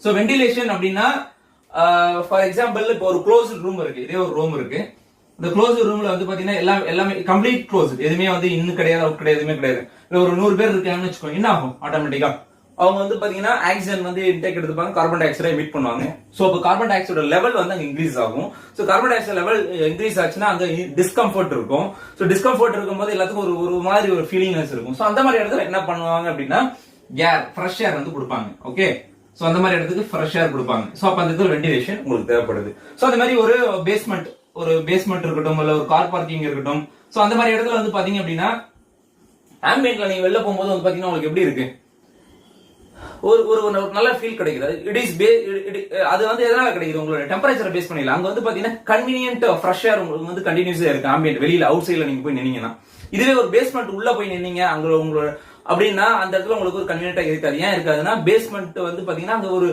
So ventilation அப்படின்னா for example இப்போ ஒரு க்ளோஸ் ரூம் இருக்கு, இதே ஒரு ரூம் இருக்கு. இந்த க்ளோஸ் ரூம்ல வந்து பாத்தீங்கன்னா எல்லாமே கம்ப்ளீட் க்ளோஸ், எதுவுமே வந்து இன்னும் கிடையாது அவுட் கிடையாது, எதுவுமே கிடையாது. இல்ல ஒரு 100 பேர் இருக்காங்கன்னு வச்சுக்கோங்க, என்ன ஆகும் ஆட்டோமேட்டிக்கா அவங்க வந்து பாத்தீங்கன்னா ஆக்சிஜன் வந்து இன்டேக் எடுத்துப்பாங்க, கார்பன் டை ஆக்சைடை எமிட் பண்ணுவாங்க. சோ அப்போ கார்பன் டை ஆக்சைடோட லெவல் வந்து அங்க இன்க்ரீஸ் ஆகும். So carbon di oxide level increase ஆச்சுன்னா அங்க டிஸ்கம்ஃபர்ட் இருக்கும். சோ டிஸ்கம்ஃபர்ட் இருக்கும்போது எல்லாத்துக்கும் ஒரு மாதிரி ஒரு ஃபீலிங்னஸ் இருக்கும். சோ அந்த மாதிரி இடத்துல என்ன பண்ணுவாங்க அப்படின்னா ஃப்ரெஷ் ஏர் வந்து கொடுப்பாங்க. ஓகே, சோ அந்த மாதிரி இடத்துக்கு ஃப்ரெஷ் ஏர் கொடுப்பாங்க. சோ அப்ப அந்த இடத்துல வெண்டிலேஷன் உங்களுக்கு தேவைப்படுது. சோ அந்த மாதிரி ஒரு பேஸ்மெண்ட் இருக்கட்டும், இல்ல ஒரு கார் பார்க்கிங் இருக்கட்டும். சோ அந்த மாதிரி இடத்துல வந்து பாத்தீங்க அப்படின்னா ஆம்பியன்ட்ல நீங்க வெளில போகும்போது வந்து பாத்தீங்கன்னா உங்களுக்கு எப்படி இருக்கு, ஒரு நல்ல ஃபீல் கிடைக்குது. இட் இஸ் அது வந்து எதனால கிடைக்குது, உங்களோட டெம்பரேச்சரை பேஸ் பண்ணிடலாம். அங்க வந்து பாத்தீங்கன்னா கன்வீனியன்ட் ஃப்ரெஷ் ஏர் உங்களுக்கு வந்து கண்டினியூஸா இருக்கு ஆம்பியன்ட். வெளியில அவுட் சைட்ல நீங்க போய் நின்னீங்கன்னா, இதுவே ஒரு பேஸ்மெண்ட் உள்ள போய் நின்னீங்க அங்க உங்களோட அப்படின்னா அந்த இடத்துல உங்களுக்கு ஒரு கன்வீனியன்ட்டா இருக்காது. ஏன் இருக்காதுன்னா பேஸ்மெண்ட் வந்து பாத்தீங்கன்னா அங்க ஒரு